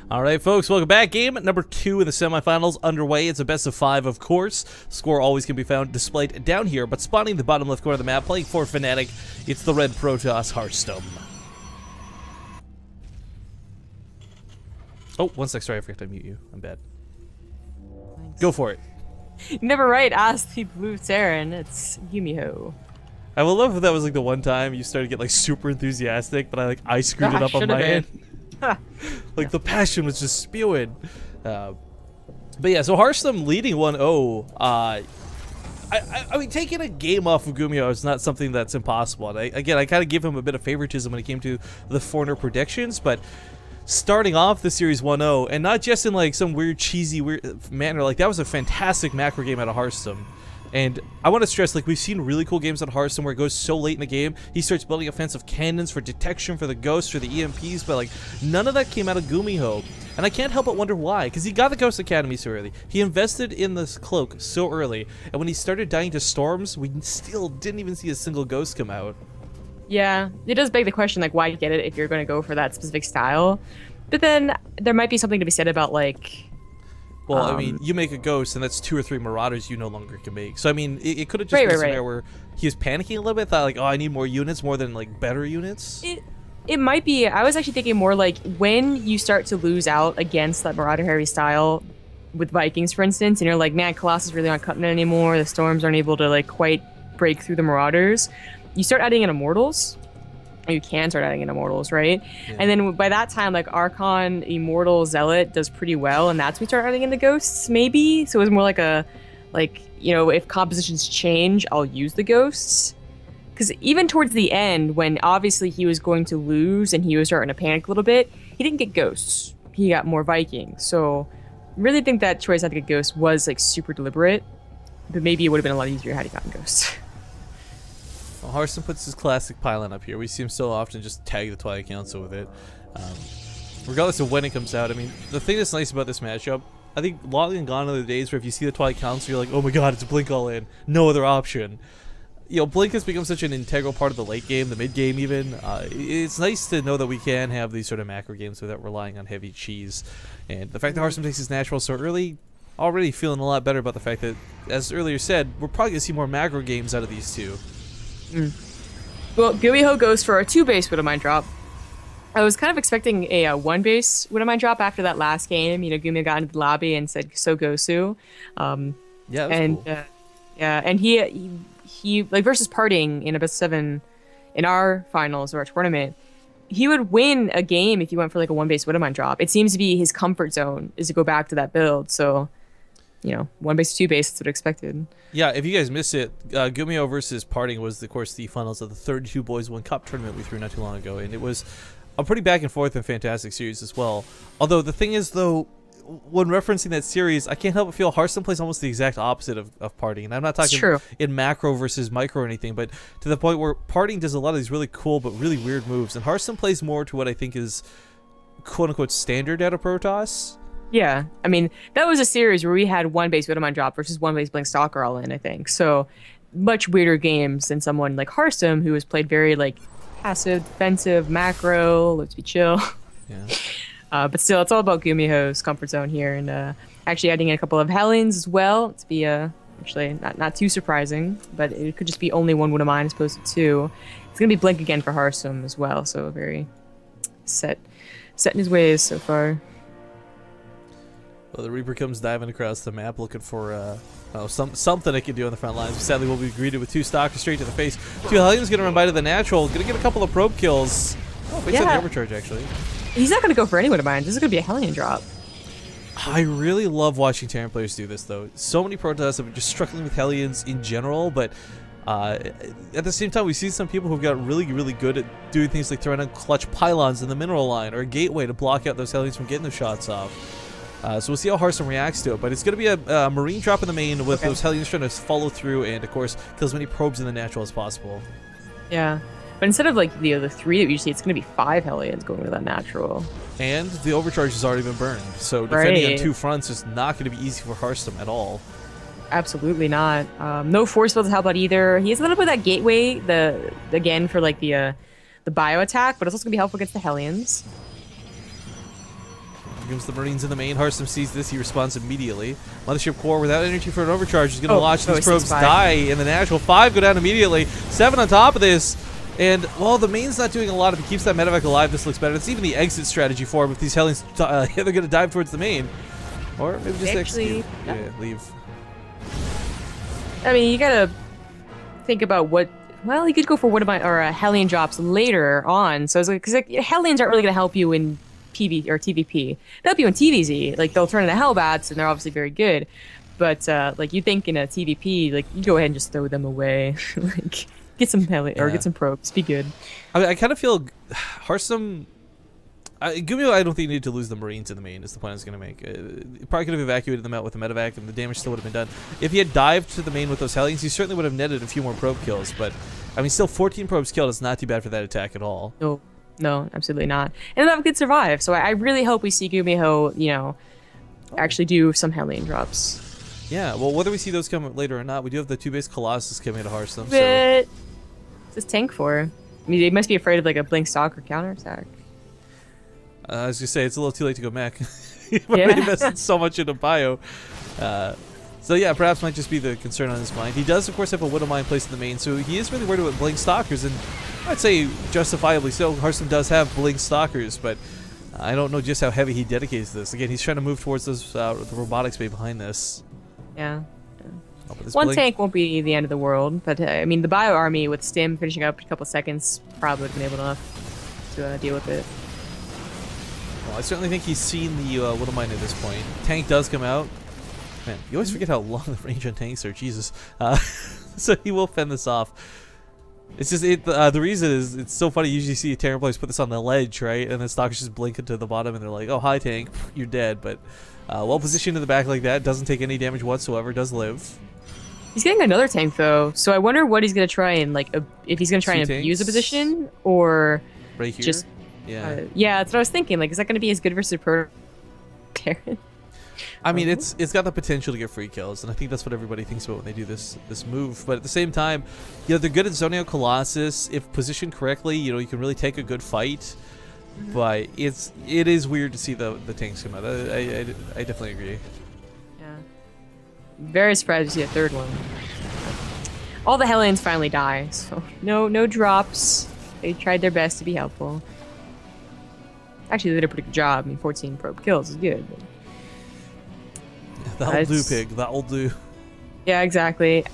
All right, folks, welcome back. Game number 2 in the semifinals underway. It's a best of 5, of course. Score always can be found displayed down here, but spawning the bottom left corner of the map, playing for Fnatic, it's the red Protoss Harstem. Oh, one sec, sorry, I forgot to mute you. I'm bad. Thanks. Go for it. You're never right, ask the blue Terran. It's Gumiho. I would love if that was like the one time you started to get like super enthusiastic, but I screwed it up on my end. Like the passion was just spewing. But yeah, so Harstem leading 1-0. I mean, taking a game off of Gumiho is not something that's impossible. And I kind of give him a bit of favoritism when it came to the foreigner predictions, but starting off the series 1-0, and not just in like some weird cheesy manner, like that was a fantastic macro game out of Harstem. And I want to stress, like, we've seen really cool games at Harstem where it goes so late in the game, he starts building offensive cannons for detection, for the ghosts, for the EMPs, but like none of that came out of Gumiho. And I can't help but wonder why, because he got the Ghost Academy so early. He invested in this cloak so early, and when he started dying to storms, we still didn't even see a single ghost come out. Yeah, it does beg the question, like, why get it if you're going to go for that specific style? But then there might be something to be said about, like... Well, I mean, you make a ghost, and that's 2 or 3 Marauders you no longer can make. So, I mean, it could have just been a scenario where he was panicking a little bit, thought, like, oh, I need more units, more than, like, better units. It might be. I was actually thinking more like when you start to lose out against that Marauder Harry style with Vikings, for instance, and you're like, man, Colossus really aren't cutting it anymore. The Storms aren't able to, like, quite break through the Marauders. You start adding in Immortals. You can start adding in Immortals, right? Yeah. And then by that time, like, Archon, Immortal, Zealot does pretty well, and that's when we start adding in the Ghosts, maybe? So it was more like a, like, you know, if compositions change, I'll use the Ghosts. Because even towards the end, when obviously he was going to lose and he was starting to panic a little bit, he didn't get Ghosts. He got more Vikings. So really think that choice not to get Ghosts was, like, super deliberate, but maybe it would have been a lot easier had he gotten Ghosts. Well, Harstem puts his classic pylon up here. We see him so often just tag the Twilight Council with it. Regardless of when it comes out, I mean, the thing that's nice about this matchup, I think long and gone are the days where if you see the Twilight Council, you're like, oh my god, it's Blink all in. No other option. You know, Blink has become such an integral part of the late game, the mid game even. It's nice to know that we can have these sort of macro games without relying on heavy cheese. And the fact that Harstem takes his natural so early, already feeling a lot better about the fact that, as earlier said, we're probably going to see more macro games out of these two. Well, Gumiho goes for a 2-base Widowmine drop. I was kind of expecting a 1-base Widowmine drop after that last game. You know, Gumiho got into the lobby and said, "So Gosu." Yeah, and cool. Yeah, and he like versus Parting in a best 7 in our finals or our tournament, he would win a game if he went for like a 1-base Widowmine drop. It seems to be his comfort zone is to go back to that build. So, you know, 1-base, 2-base, that's what I expected. Yeah, if you guys missed it, Gumiho versus Parting was, of course, the finals of the 32 Boys 1 Cup tournament we threw not too long ago, and it was a pretty back and forth and fantastic series as well. Although the thing is, though, when referencing that series, I can't help but feel Harstem plays almost the exact opposite of Parting, and I'm not talking in macro versus micro or anything, but to the point where Parting does a lot of these really cool but really weird moves, and Harstem plays more to what I think is quote-unquote standard out of Protoss. Yeah, I mean, that was a series where we had 1-base Widowmine drop versus 1-base Blink Stalker all in, I think. So, much weirder games than someone like Harstem, who has played very, like, passive, defensive, macro, let's be chill. Yeah. But still, it's all about Gumiho's comfort zone here, and actually adding in a couple of Hellions as well to be, actually, not too surprising, but it could just be only 1 Widowmine as opposed to 2. It's going to be Blink again for Harstem as well, so very set in his ways so far. Well, the Reaper comes diving across the map looking for something it can do on the front lines. Sadly, we'll be greeted with 2 Stalkers straight to the face. 2 Hellions going to run by to the natural. Going to get a couple of probe kills. Oh, based on the overcharge, actually. He's not going to go for any Widowmine. This is going to be a Hellion drop. I really love watching Terran players do this, though. So many Protoss have been just struggling with Hellions in general, but at the same time, we see some people who've got really, really good at doing things like throwing on clutch pylons in the mineral line or a gateway to block out those Hellions from getting the shots off. So we'll see how Harstem reacts to it, but it's going to be a Marine drop in the main with those Hellions trying to follow through and, of course, kill as many probes in the natural as possible. Yeah, but instead of like the 3 that we see, it's going to be 5 Hellions going to that natural. And the overcharge has already been burned, so defending on 2 fronts is not going to be easy for Harstem at all. Absolutely not. No force field to help out either. He has a little bit of that gateway, again for like the bio attack, but it's also going to be helpful against the Hellions. Here comes the Marines in the main. Harstem sees this. He responds immediately. Mothership Core without energy for an overcharge is going to watch these probes die in the natural. 5 go down immediately. 7 on top of this. And while the main's not doing a lot, if he keeps that medevac alive, this looks better. It's even the exit strategy for him. If these Hellions, they're going to dive towards the main. Or maybe just execute. Yeah, leave. I mean, you got to think about what... Well, you could go for one of my... Or Hellion drops later on. So, because Hellions aren't really going to help you in PV or TVP. They'll help you in TVZ. Like, they'll turn into Hellbats, and they're obviously very good. But, like, you think in a TVP, like, you go ahead and just throw them away. Like... Get some or get some probes. Be good. I mean, I kind of feel Harstem. Gumiho, I don't think you need to lose the Marines in the main. Is the point I was going to make. Probably could have evacuated them out with the medevac, and the damage still would have been done. If he had dived to the main with those Hellions, he certainly would have netted a few more probe kills. But I mean, still 14 probes killed is not too bad for that attack at all. No, no, absolutely not. And that could survive. So I really hope we see Gumiho, you know, actually do some Hellion drops. Yeah. Well, whether we see those come later or not, we do have the 2 base Colossus coming to Harstem. But what's this tank for? I mean, they must be afraid of like a blink stalker counterattack. I was gonna say it's a little too late to go mech. You've already invested so much into bio. So yeah, perhaps might just be the concern on his mind. He does, of course, have a Widow Mine placed in the main, so he is really worried about blink stalkers, and I'd say justifiably so. Harstem does have blink stalkers, but I don't know just how heavy he dedicates this. Again, he's trying to move towards those the robotics bay behind this. Yeah. Oh, one tank won't be the end of the world, but I mean, the bio army with Stim finishing up in a couple of seconds probably would have been able enough to deal with it. Well, I certainly think he's seen the Widow Mine at this point. Tank does come out. Man, you always forget how long the range on tanks are. Jesus. So he will fend this off. It's just the reason is it's so funny. You usually see Terran players put this on the ledge, right? And then stalkers just blink into the bottom, and they're like, "Oh, hi tank, you're dead." But well positioned in the back like that, doesn't take any damage whatsoever. Does live. He's getting another tank though, so I wonder what he's gonna try and like if he's gonna try and abuse a position or right here. Just yeah, yeah, that's what I was thinking. Like, is that gonna be as good versus Pro Terran? I mean, it's got the potential to get free kills, and I think that's what everybody thinks about when they do this move. But at the same time, you know, they're good at zoning out Colossus. If positioned correctly, you know, you can really take a good fight. But it is weird to see the tanks come out. I definitely agree. Yeah, very surprised to see a third one. All the Hellions finally die, so no drops. They tried their best to be helpful. Actually, they did a pretty good job. I mean, 14 probe kills is good. But that'll do, pig. That'll do. Yeah, exactly.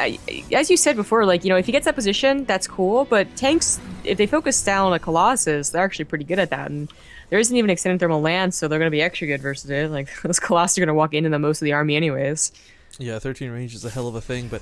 As you said before, like, you know, if he gets that position, that's cool. But tanks, if they focus down on a Colossus, they're actually pretty good at that. And there isn't even extended thermal lance, so they're going to be extra good versus it. Like, those Colossus are going to walk into the most of the army anyways. Yeah, 13 range is a hell of a thing. But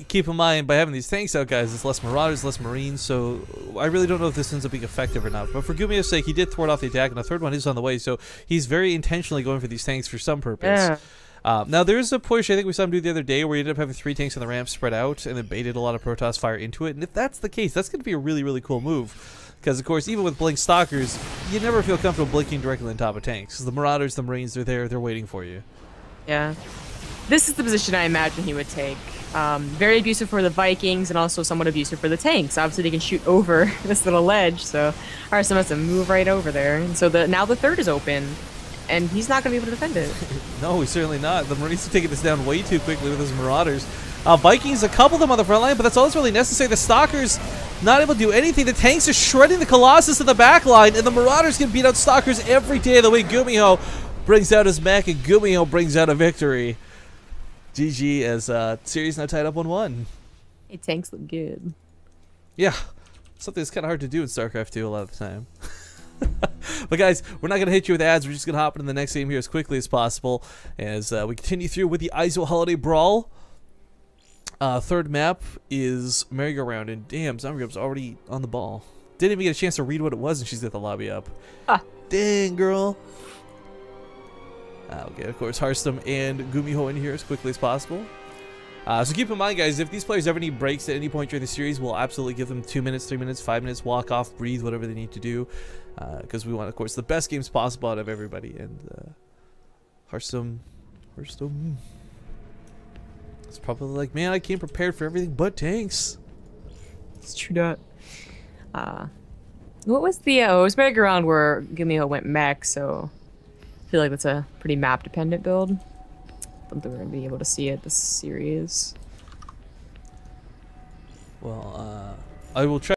keep in mind, by having these tanks out, guys, it's less Marauders, less Marines. So I really don't know if this ends up being effective or not. But for Gumiho's sake, he did thwart off the attack, and the third one is on the way. So he's very intentionally going for these tanks for some purpose. Yeah. Now there's a push I think we saw him do the other day where he ended up having 3 tanks on the ramp spread out and then baited a lot of Protoss fire into it. And if that's the case, that's going to be a really, really cool move. Because, of course, even with Blink Stalkers, you never feel comfortable blinking directly on top of tanks. Because the Marauders, the Marines, they're there, they're waiting for you. Yeah. This is the position I imagine he would take. Very abusive for the Vikings and also somewhat abusive for the tanks. Obviously, they can shoot over this little ledge, so Harstem has to move right over there. And so now the third is open. And he's not going to be able to defend it. No, he's certainly not. The Marines are taking this down way too quickly with his Marauders. Vikings, a couple of them on the front line, but that's all that's really necessary. The Stalkers not able to do anything. The tanks are shredding the Colossus in the back line, and the Marauders can beat out Stalkers every day of the week. Gumiho brings out his mech, and Gumiho brings out a victory. GG as series now tied up 1-1. Hey, tanks look good. Yeah, something that's kind of hard to do in StarCraft 2 a lot of the time. But guys, we're not going to hit you with ads. We're just going to hop into the next game here as quickly as possible as we continue through with the EIZO Holiday Brawl. Third map is Merry-Go-Round, and damn, Zombigrub's already on the ball. Didn't even get a chance to read what it was, and she's got the lobby up. Ah. Dang, girl. Okay, of course, Harstem and Gumiho in here as quickly as possible. So keep in mind, guys, if these players ever need breaks at any point during the series, we'll absolutely give them 2 minutes, 3 minutes, 5 minutes, walk off, breathe, whatever they need to do. Because we want, of course, the best games possible out of everybody. And Harstem. It's probably like, man, I came prepared for everything but tanks. It's true that. What was the it was Merry-Go-Round where Gumiho went mech, so I feel like that's a pretty map-dependent build. Don't think we're gonna be able to see it this series. Well, I will try.